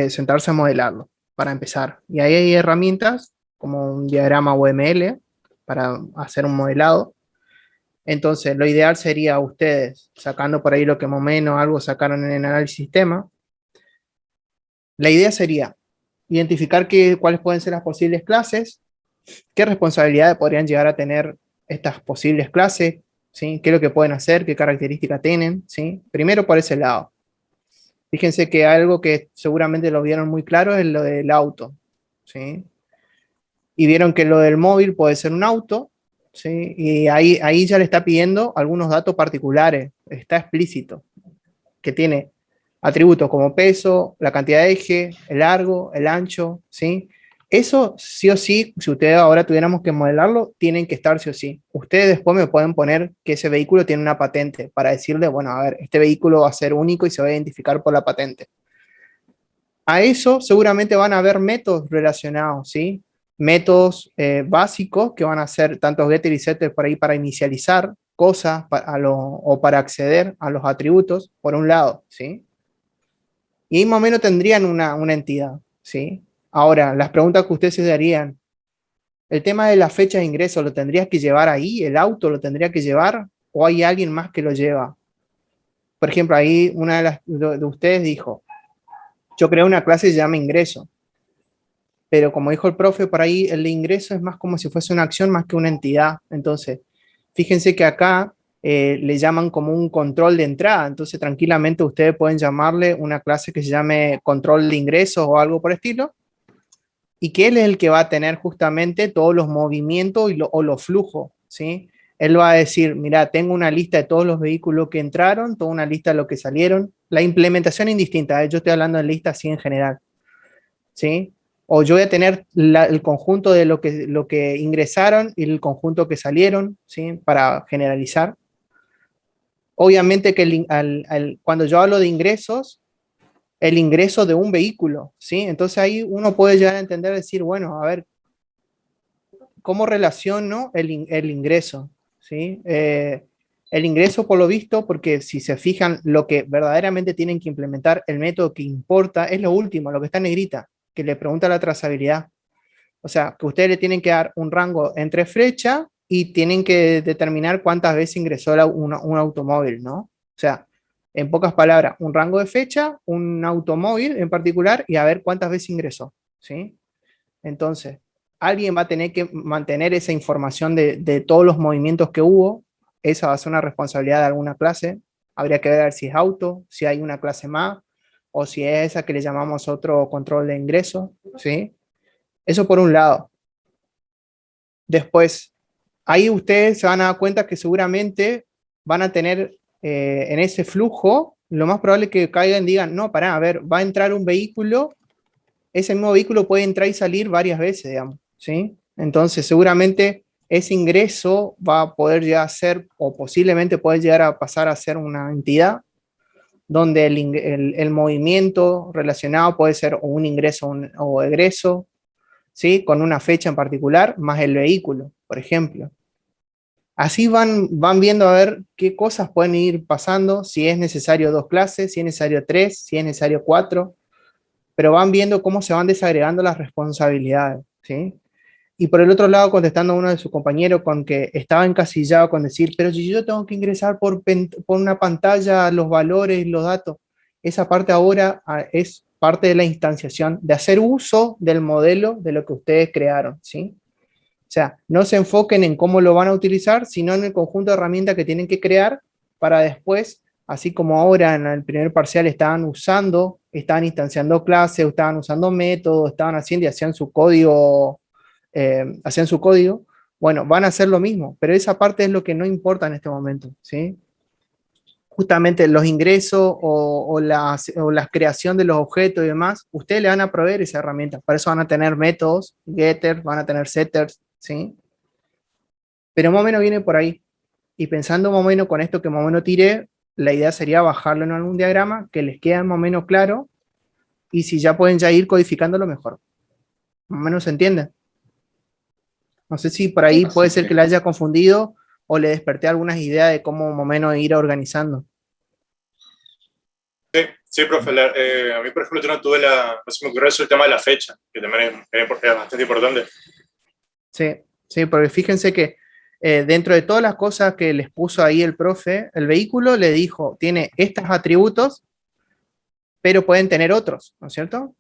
sentarse a modelarlo, para empezar. Y ahí hay herramientas como un diagrama UML para hacer un modelado. Entonces, lo ideal sería ustedes, sacando por ahí lo que más o menos algo sacaron en el análisis sistema, la idea sería identificar cuáles pueden ser las posibles clases, qué responsabilidades podrían llegar a tener estas posibles clases, ¿sí? ¿Qué es lo que pueden hacer? ¿Qué características tienen? ¿Sí? Primero por ese lado. Fíjense que algo que seguramente lo vieron muy claro es lo del auto, ¿sí? Y vieron que lo del móvil puede ser un auto, ¿sí? Y ahí ya le está pidiendo algunos datos particulares, está explícito, que tiene Atributos como peso, la cantidad de eje, el largo, el ancho, ¿sí? Eso sí o sí, si ustedes ahora tuviéramos que modelarlo, tienen que estar sí o sí. Ustedes después me pueden poner que ese vehículo tiene una patente para decirle, bueno, a ver, este vehículo va a ser único y se va a identificar por la patente. A eso seguramente van a haber métodos relacionados, ¿sí? Métodos básicos que van a ser tanto getter y setter por ahí para inicializar cosas o para acceder a los atributos, por un lado, ¿sí? Y ahí más o menos tendrían una entidad, ¿sí? Ahora, las preguntas que ustedes se darían, ¿el tema de la fecha de ingreso lo tendrías que llevar ahí? ¿El auto lo tendría que llevar? ¿O hay alguien más que lo lleva? Por ejemplo, ahí una de ustedes dijo, yo creo una clase que se llama ingreso, pero como dijo el profe por ahí, el de ingreso es más como si fuese una acción más que una entidad. Entonces, fíjense que acá le llaman como un control de entrada, entonces tranquilamente ustedes pueden llamarle una clase que se llame control de ingresos o algo por el estilo, y que él es el que va a tener justamente todos los movimientos o los flujos, ¿sí? Él va a decir, mira, tengo una lista de todos los vehículos que entraron, toda una lista de los que salieron. La implementación es indistinta, yo estoy hablando de lista así en general, ¿sí? O yo voy a tener el conjunto de lo que ingresaron y el conjunto que salieron, ¿sí? Para generalizar. Obviamente que cuando yo hablo de ingresos, el ingreso de un vehículo, ¿sí? Entonces ahí uno puede llegar a entender, decir, bueno, a ver, ¿cómo relaciono el ingreso? ¿Sí? El ingreso, por lo visto, porque si se fijan, lo que verdaderamente tienen que implementar, el método que importa, es lo último, lo que está en negrita, que le pregunta la trazabilidad. O sea, que ustedes le tienen que dar un rango entre flecha y tienen que determinar cuántas veces ingresó un automóvil, ¿no? O sea, en pocas palabras, un rango de fecha, un automóvil en particular y a ver cuántas veces ingresó, ¿sí? Entonces, alguien va a tener que mantener esa información de todos los movimientos que hubo. Esa va a ser una responsabilidad de alguna clase. Habría que ver si es auto, si hay una clase más, o si es esa que le llamamos otro control de ingreso, ¿sí? Eso por un lado. Después, ahí ustedes se van a dar cuenta que seguramente van a tener en ese flujo, lo más probable es que caigan y digan, no, pará, a ver, va a entrar un vehículo, ese mismo vehículo puede entrar y salir varias veces, digamos, ¿sí? Entonces, seguramente ese ingreso va a poder llegar a ser, o posiblemente puede llegar a pasar a ser una entidad donde el movimiento relacionado puede ser o un ingreso o egreso, ¿sí? Con una fecha en particular, más el vehículo, por ejemplo. Así van viendo a ver qué cosas pueden ir pasando, si es necesario 2 clases, si es necesario 3, si es necesario 4, pero van viendo cómo se van desagregando las responsabilidades, ¿sí? Y por el otro lado, contestando a uno de sus compañeros con que estaba encasillado con decir, pero si yo tengo que ingresar por una pantalla los valores, los datos, esa parte ahora es parte de la instanciación, de hacer uso del modelo de lo que ustedes crearon, ¿sí? O sea, no se enfoquen en cómo lo van a utilizar, sino en el conjunto de herramientas que tienen que crear para después, así como ahora en el primer parcial estaban instanciando clases, estaban usando métodos, estaban haciendo y hacían su código, bueno, van a hacer lo mismo, pero esa parte es lo que no importa en este momento, ¿sí? Justamente los ingresos o la creación de los objetos y demás, ustedes le van a proveer esa herramienta, para eso van a tener métodos, getters, van a tener setters, ¿sí? Pero más o menos viene por ahí. Y pensando más o menos con esto que más o menos tiré, la idea sería bajarlo en algún diagrama que les quede más o menos claro y si ya pueden ya ir codificándolo mejor. Más o menos se entiende. No sé si por ahí puede ser que le haya confundido o le desperté algunas ideas de cómo más o menos ir organizando. Sí, profe. A mí, por ejemplo, yo no tuve no se me ocurrió eso, el tema de la fecha, que también es bastante importante. Sí, porque fíjense que dentro de todas las cosas que les puso ahí el profe, el vehículo le dijo, tiene estos atributos, pero pueden tener otros, ¿no es cierto?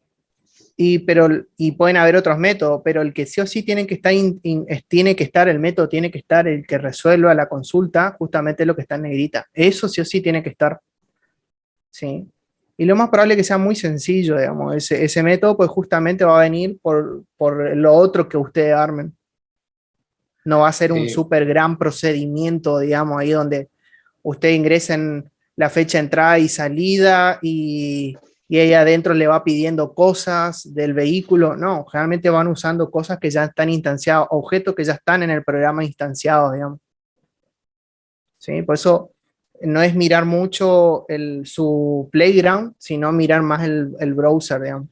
Y pueden haber otros métodos, pero el que sí o sí tiene que estar, el método tiene que estar, el que resuelva la consulta, justamente lo que está en negrita. Eso sí o sí tiene que estar. ¿Sí? Y lo más probable es que sea muy sencillo, digamos, ese método, pues justamente va a venir por lo otro que ustedes armen. No va a ser un súper gran procedimiento, digamos, ahí donde ustedes ingresen la fecha de entrada y salida y ahí adentro le va pidiendo cosas del vehículo. No, generalmente van usando cosas que ya están instanciadas, objetos que ya están en el programa instanciados, digamos. ¿Sí? Por eso no es mirar mucho su playground, sino mirar más el browser, digamos.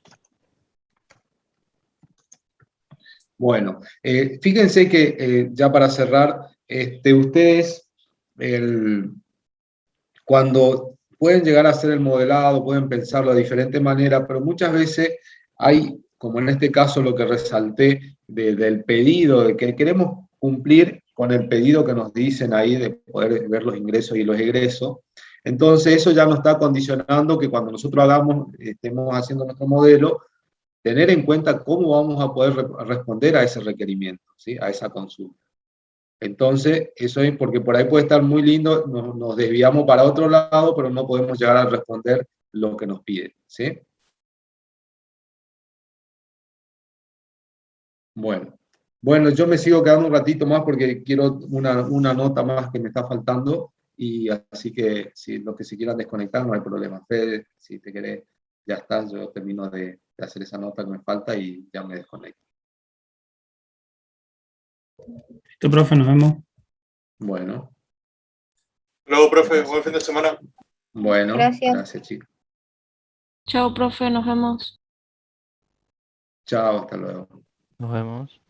Bueno, fíjense que ya para cerrar, ustedes cuando pueden llegar a hacer el modelado, pueden pensarlo de diferente manera, pero muchas veces hay, como en este caso lo que resalté del pedido, de que queremos cumplir con el pedido que nos dicen ahí de poder ver los ingresos y los egresos. Entonces eso ya nos está condicionando que cuando nosotros estemos haciendo nuestro modelo, tener en cuenta cómo vamos a poder responder a ese requerimiento, ¿sí? A esa consulta. Entonces, eso es porque por ahí puede estar muy lindo, nos desviamos para otro lado, pero no podemos llegar a responder lo que nos piden, ¿sí? Bueno, yo me sigo quedando un ratito más porque quiero una nota más que me está faltando, y así que si los que se quieran desconectar no hay problema. Fede, si te querés, ya está, yo termino de hacer esa nota que me falta y ya me desconecto. Listo, profe, nos vemos. Bueno. Luego, profe, buen fin de semana. Bueno, gracias chicos. Chao, profe, nos vemos. Chao, hasta luego. Nos vemos.